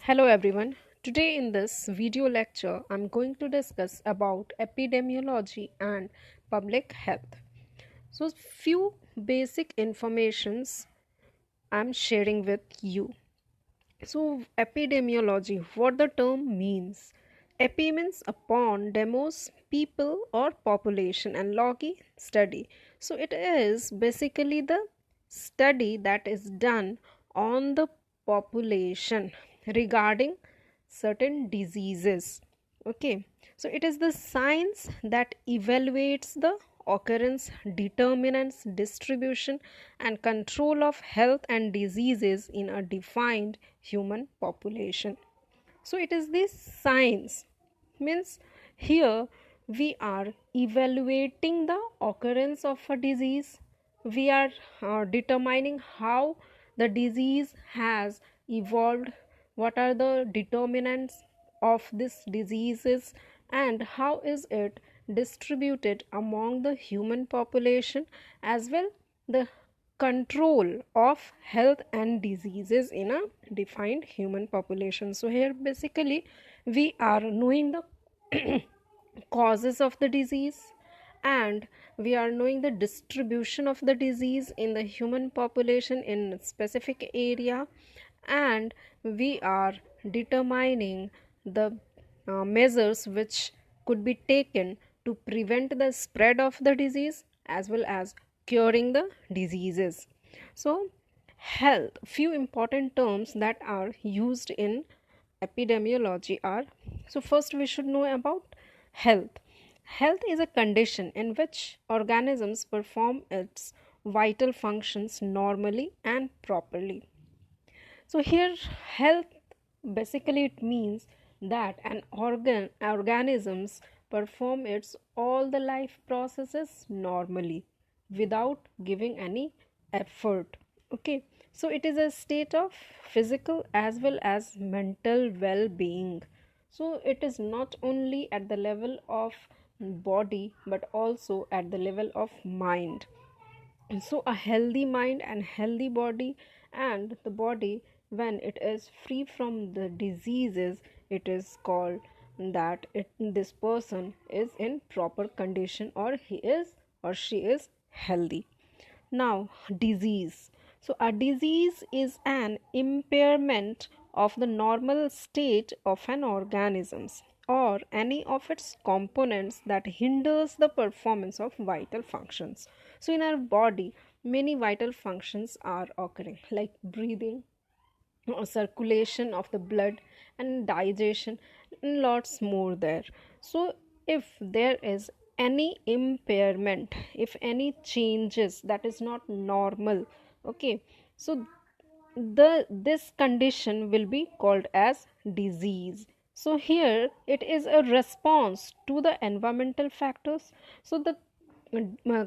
Hello everyone. Today in this video lecture I'm going to discuss about epidemiology and public health. So few basic informations I'm sharing with you. So epidemiology, what the term means. Epi means upon, demos people or population, and logi study. So it is basically the study that is done on the population regarding certain diseases. Okay, so it is the science that evaluates the occurrence, determinants, distribution, and control of health and diseases in a defined human population. So it is this science means here we are evaluating the occurrence of a disease. We are determining how the disease has evolved, what are the determinants of this diseases, and how is it distributed among the human population, as well the control of health and diseases in a defined human population. So here basically we are knowing the causes of the disease, and we are knowing the distribution of the disease in the human population in a specific area, and we are determining the measures which could be taken to prevent the spread of the disease as well as curing the diseases. So health, few important terms that are used in epidemiology are, so first we should know about health. Health is a condition in which organisms perform its vital functions normally and properly. So here health basically it means that an organisms perform its all the life processes normally without giving any effort. Okay, so it is a state of physical as well as mental well-being. So it is not only at the level of body but also at the level of mind. So a healthy mind and healthy body, and the body when it is free from the diseases, it is called that this person is in proper condition, or he is or she is healthy. Now disease, so a disease is an impairment of the normal state of an organisms or any of its components that hinders the performance of vital functions. So in our body many vital functions are occurring, like breathing, circulation of the blood, and digestion, and lots more there. So if there is any impairment, if any changes that is not normal, okay, so the this condition will be called as disease. So here it is a response to the environmental factors. So the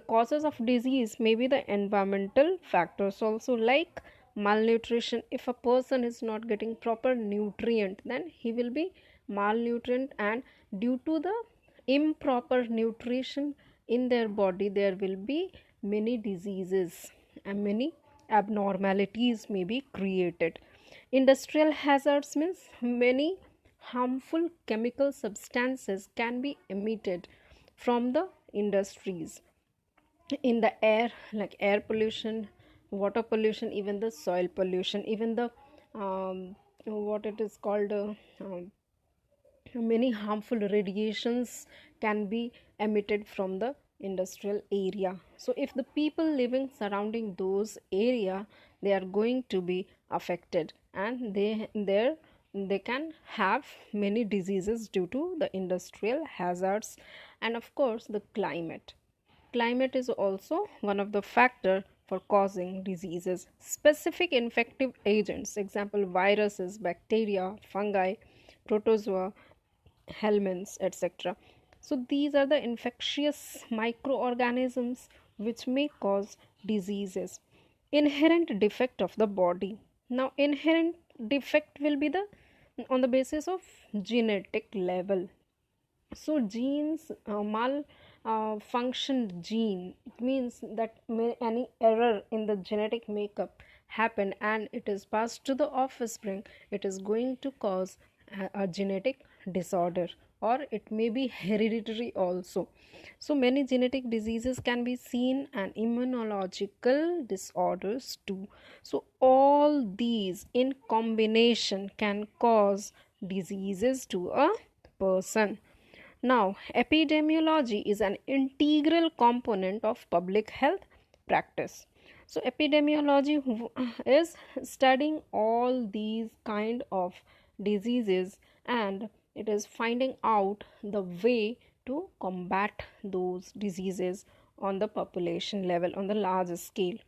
causes of disease may be the environmental factors also, like malnutrition. If a person is not getting proper nutrient, then he will be malnutrient, and due to the improper nutrition in their body there will be many diseases and many abnormalities may be created. Industrial hazards means many harmful chemical substances can be emitted from the industries in the air, like air pollution, water pollution, even the soil pollution, even the what it is called many harmful radiations can be emitted from the industrial area. So if the people living surrounding those area, they are going to be affected, and they can have many diseases due to the industrial hazards. And of course the climate is also one of the factor for causing diseases. Specific infective agents, example viruses, bacteria, fungi, protozoa, helminths, etc. So these are the infectious microorganisms which may cause diseases. Inherent defect of the body. Now inherent defect will be the on the basis of genetic level. So genes mal functioned gene, it means that any error in the genetic makeup happen and it is passed to the offspring, it is going to cause a genetic disorder, or it may be hereditary also. So many genetic diseases can be seen and immunological disorders too. So all these in combination can cause diseases to a person. Now, epidemiology is an integral component of public health practice. So, epidemiology is studying all these kind of diseases, and it is finding out the way to combat those diseases on the population level, on the large scale.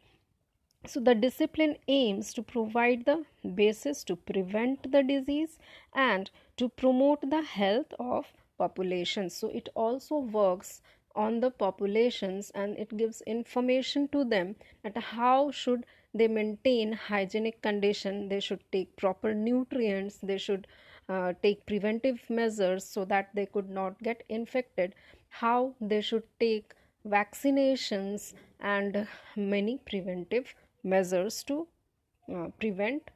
So, the discipline aims to provide the basis to prevent the disease and to promote the health of populations. So, it also works on the populations and it gives information to them that how should they maintain hygienic condition, they should take proper nutrients, they should take preventive measures so that they could not get infected, how they should take vaccinations and many preventive measures to prevent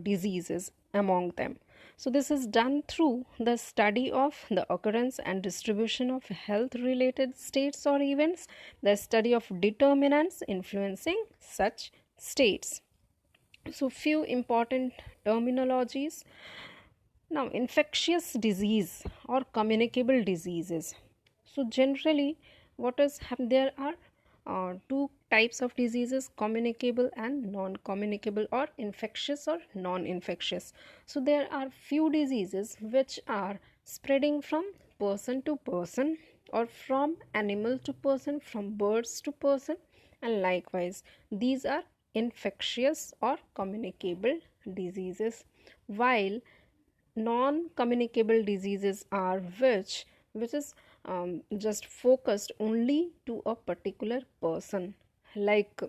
diseases among them. So, this is done through the study of the occurrence and distribution of health related states or events, the study of determinants influencing such states. So, few important terminologies. Now, infectious disease or communicable diseases. So, generally, there are two types of diseases, communicable and non-communicable, or infectious or non-infectious. So, there are few diseases which are spreading from person to person or from animal to person, from birds to person, and likewise, these are infectious or communicable diseases, while non-communicable diseases are which is just focused only to a particular person, like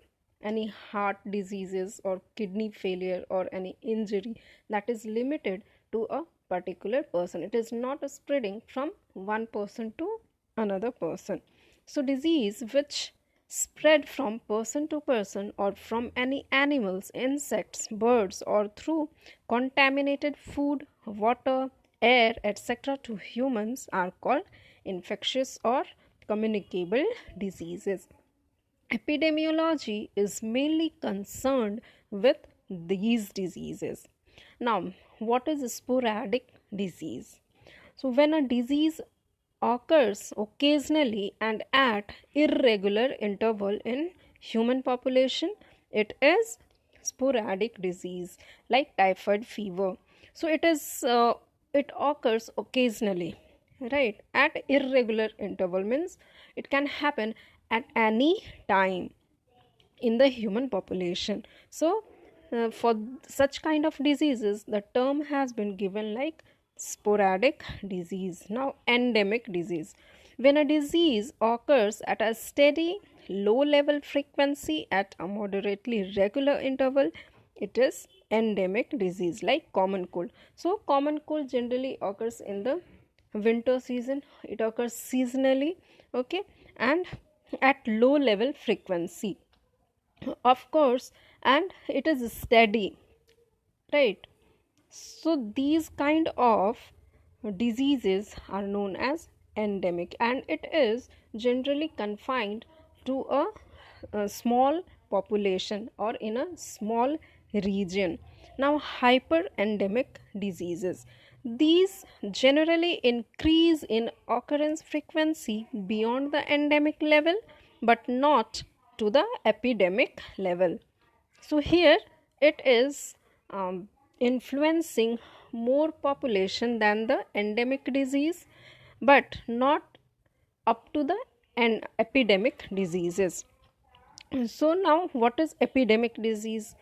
any heart diseases or kidney failure or any injury that is limited to a particular person. It is not spreading from one person to another person. So disease which spread from person to person or from any animals, insects, birds, or through contaminated food, water, air, etc. to humans are called infectious or communicable diseases. Epidemiology is mainly concerned with these diseases. Now, what is sporadic disease? So, when a disease occurs occasionally and at irregular interval in human population, it is sporadic disease, like typhoid fever. So it occurs occasionally, right, at irregular interval, means it can happen at any time in the human population. So for such kind of diseases, the term has been given like sporadic disease. Now, endemic disease. When a disease occurs at a steady low level frequency at a moderately regular interval, it is endemic disease, like common cold. So common cold generally occurs in the winter season, it occurs seasonally, okay, and at low level frequency, of course, and it is steady, right? So these kind of diseases are known as endemic, and it is generally confined to a small population or in a small region. Now, hyperendemic diseases, these generally increase in occurrence frequency beyond the endemic level but not to the epidemic level. So here it is influencing more population than the endemic disease, but not up to the epidemic diseases. So now, what is epidemic disease?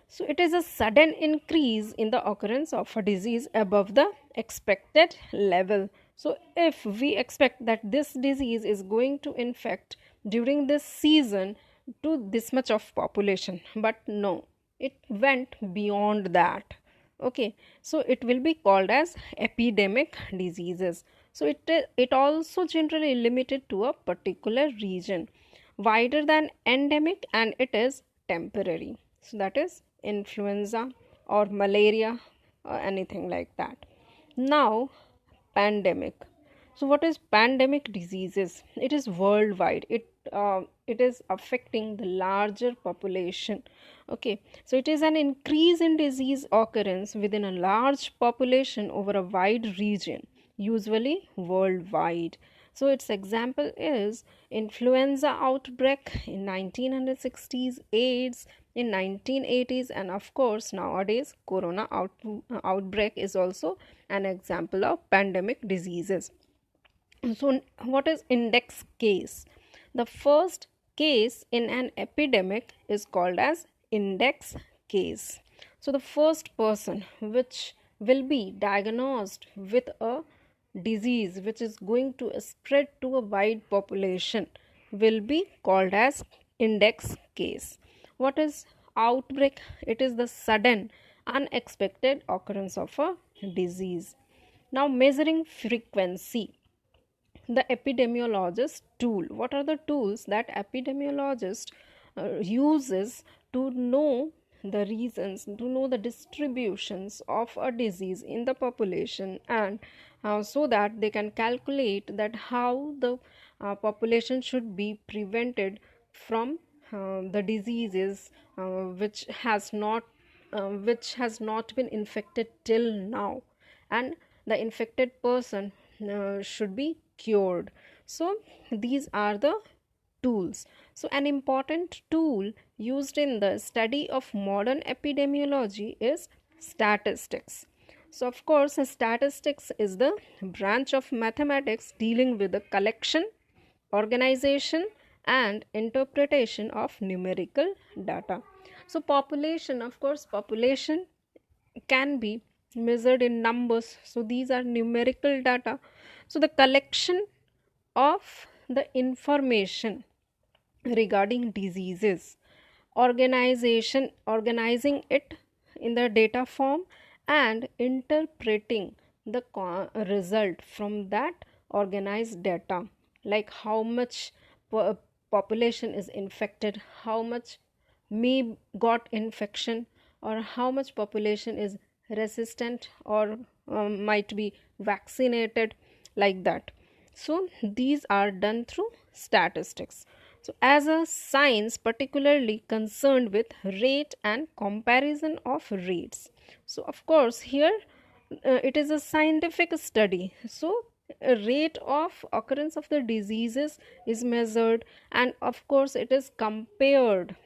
So it is a sudden increase in the occurrence of a disease above the expected level. So if we expect that this disease is going to infect during this season to this much of population, but no, it went beyond that. Okay, so it will be called as epidemic diseases. So it also generally limited to a particular region, wider than endemic, and it is temporary. So that is influenza or malaria or anything like that. Now, pandemic. So what is pandemic diseases? It is worldwide. It is affecting the larger population. Okay, so it is an increase in disease occurrence within a large population over a wide region, usually worldwide. So its example is influenza outbreak in 1960s, AIDS in 1980s, and of course nowadays outbreak is also an example of pandemic diseases. So what is index case? The first case in an epidemic is called as index case. So the first person which will be diagnosed with a disease which is going to spread to a wide population will be called as index case. What is outbreak? It is the sudden unexpected occurrence of a disease. Now, measuring frequency, the epidemiologist tool. What are the tools that epidemiologist uses to know the reasons, to know the distributions of a disease in the population, and so that they can calculate that how the population should be prevented from the diseases which has not been infected till now, and the infected person should be cured. So these are the tools. So an important tool used in the study of modern epidemiology is statistics. So of course statistics is the branch of mathematics dealing with the collection, organization and interpretation of numerical data. So population, of course population can be measured in numbers, so these are numerical data. So the collection of the information regarding diseases, organizing it in the data form, and interpreting the result from that organized data, like how much population is infected, how much may got infection, or how much population is resistant or might be vaccinated, like that. So these are done through statistics. So as a science particularly concerned with rate and comparison of rates. So of course here it is a scientific study. So a rate of occurrence of the diseases is measured, and of course it is compared,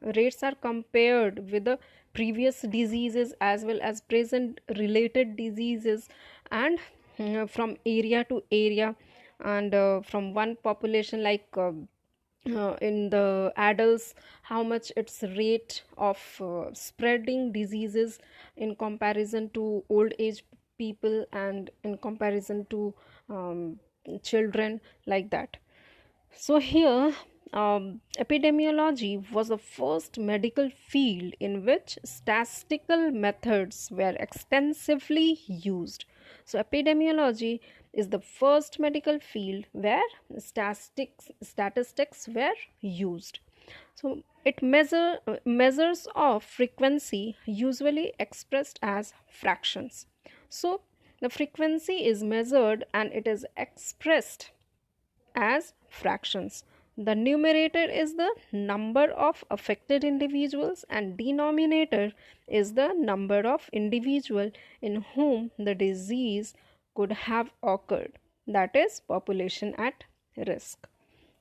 rates are compared with the previous diseases as well as present related diseases, and from area to area, and from one population, like in the adults, how much its rate of spreading diseases in comparison to old age people and in comparison to children, like that. So here, epidemiology was the first medical field in which statistical methods were extensively used. So epidemiology is the first medical field where statistics were used. So it measures of frequency, usually expressed as fractions. So the frequency is measured and it is expressed as fractions. The numerator is the number of affected individuals and denominator is the number of individuals in whom the disease could have occurred, that is population at risk.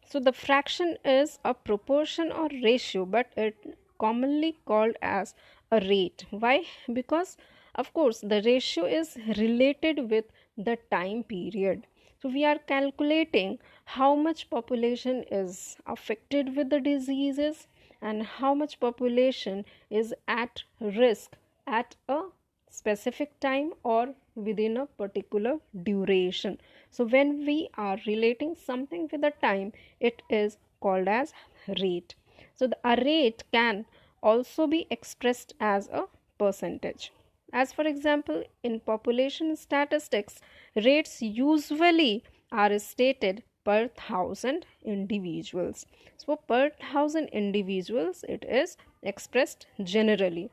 So the fraction is a proportion or ratio, but it commonly called as a rate. Why? Because of course the ratio is related with the time period. So we are calculating how much population is affected with the diseases and how much population is at risk at a specific time or within a particular duration. So when we are relating something with a time, it is called as rate. So a rate can also be expressed as a percentage. As for example, in population statistics, rates usually are stated per thousand individuals. So per thousand individuals, it is expressed generally.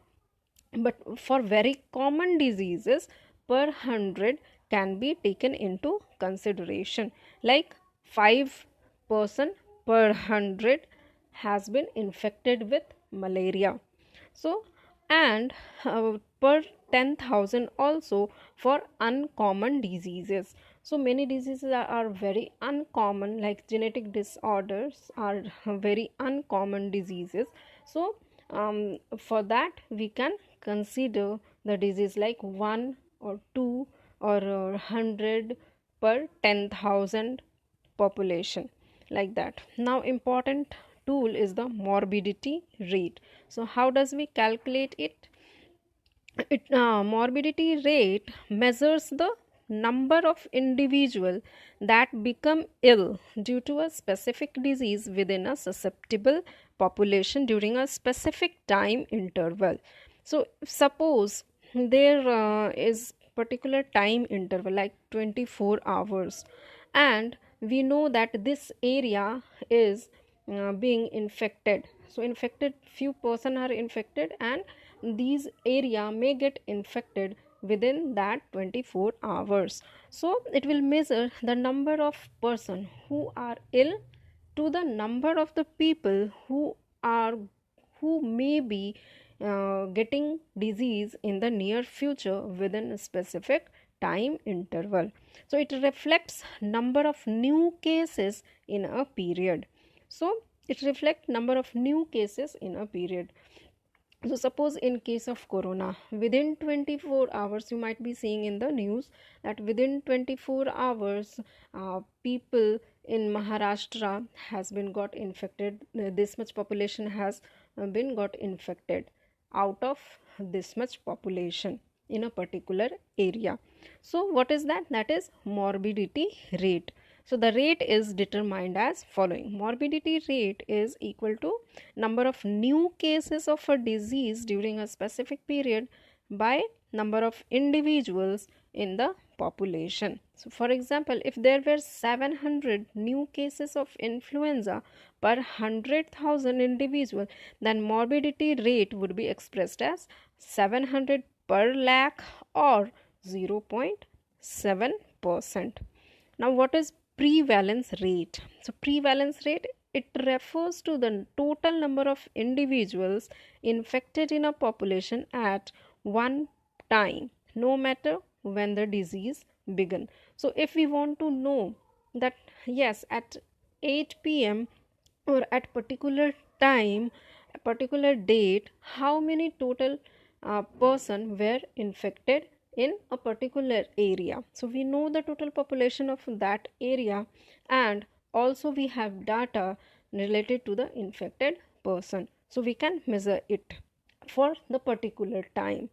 But for very common diseases, per 100 can be taken into consideration, like 5% per 100 has been infected with malaria. So, and per 10,000 also for uncommon diseases. So many diseases are very uncommon, like genetic disorders are very uncommon diseases. So for that we can consider the disease like 1 or 2 or 100 per 10,000 population, like that. Now important tool is the morbidity rate. So how does we calculate it? Morbidity rate measures the number of individual that become ill due to a specific disease within a susceptible population during a specific time interval. So suppose there is particular time interval like 24 hours, and we know that this area is being infected. So infected, few person are infected, and these area may get infected within that 24 hours. So it will measure the number of person who are ill to the number of the people who may be getting disease in the near future within a specific time interval. So it reflects number of new cases in a period. So it reflects number of new cases in a period. So suppose in case of corona, within 24 hours, you might be seeing in the news that within 24 hours, people in Maharashtra has been got infected. This much population has been got infected out of this much population in a particular area. So what is that? That is morbidity rate. So the rate is determined as following. Morbidity rate is equal to number of new cases of a disease during a specific period by number of individuals in the population. So for example, if there were 700 new cases of influenza per 100,000 individuals, then morbidity rate would be expressed as 700 per lakh or 0.7%. Now what is prevalence rate? So prevalence rate, it refers to the total number of individuals infected in a population at one time, no matter when the disease began. So if we want to know that yes, at 8 p.m. or at particular time, a particular date, how many total person were infected in a particular area. So we know the total population of that area, and also we have data related to the infected person. So we can measure it for the particular time.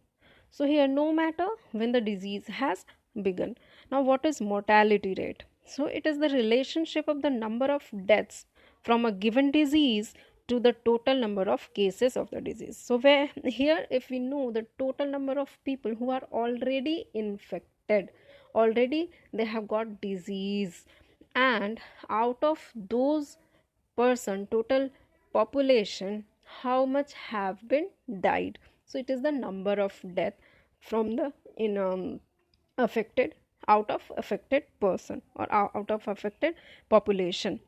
So here no matter when the disease has begun. Now what is mortality rate? So it is the relationship of the number of deaths from a given disease to the total number of cases of the disease. So where here if we know the total number of people who are already infected, already they have got disease, and out of those person total population, how much have been died. So it is the number of death from the affected, out of affected person or out of affected population.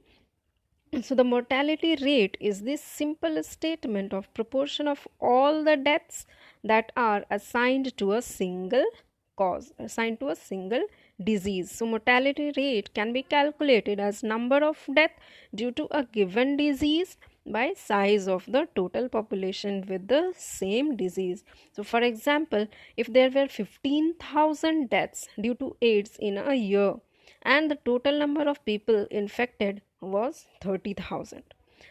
So the mortality rate is this simple statement of proportion of all the deaths that are assigned to a single cause, assigned to a single disease. So mortality rate can be calculated as number of death due to a given disease by size of the total population with the same disease. So for example, if there were 15,000 deaths due to AIDS in a year, and the total number of people infected was 30,000,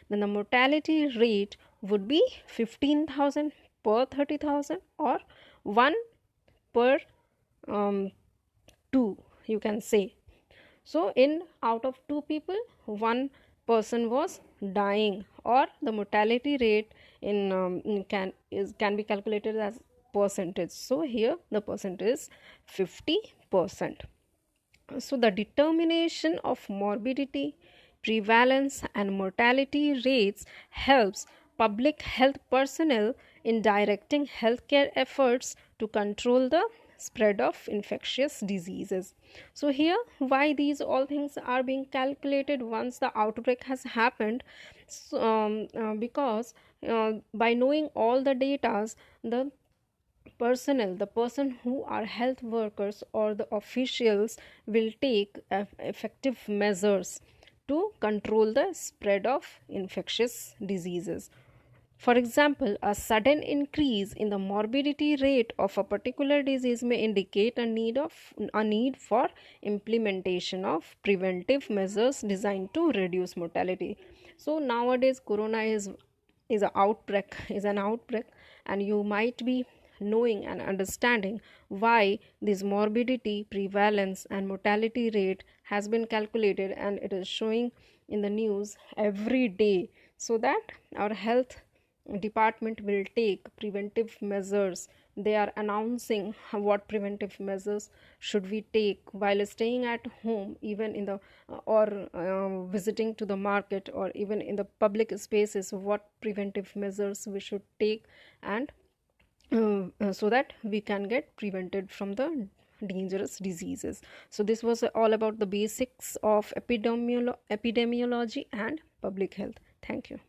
then the mortality rate would be 15,000 per 30,000 or 1 per 2, you can say. So in out of 2 people, 1 person was dying, or the mortality rate can be calculated as percentage. So here the percentage is 50%. So the determination of morbidity, prevalence and mortality rates helps public health personnel in directing healthcare efforts to control the spread of infectious diseases. So here, why these all things are being calculated once the outbreak has happened? Because by knowing all the data, the personnel, the person who are health workers or the officials, will take effective measures to control the spread of infectious diseases. For example, a sudden increase in the morbidity rate of a particular disease may indicate a need for implementation of preventive measures designed to reduce mortality. So nowadays corona is an outbreak, and you might be knowing and understanding why this morbidity, prevalence and mortality rate has been calculated, and it is showing in the news every day, so that our health department will take preventive measures. They are announcing what preventive measures should we take while staying at home, even in the or visiting to the market, or even in the public spaces, what preventive measures we should take, and so that we can get prevented from the dangerous diseases. So this was all about the basics of epidemiology and public health. Thank you.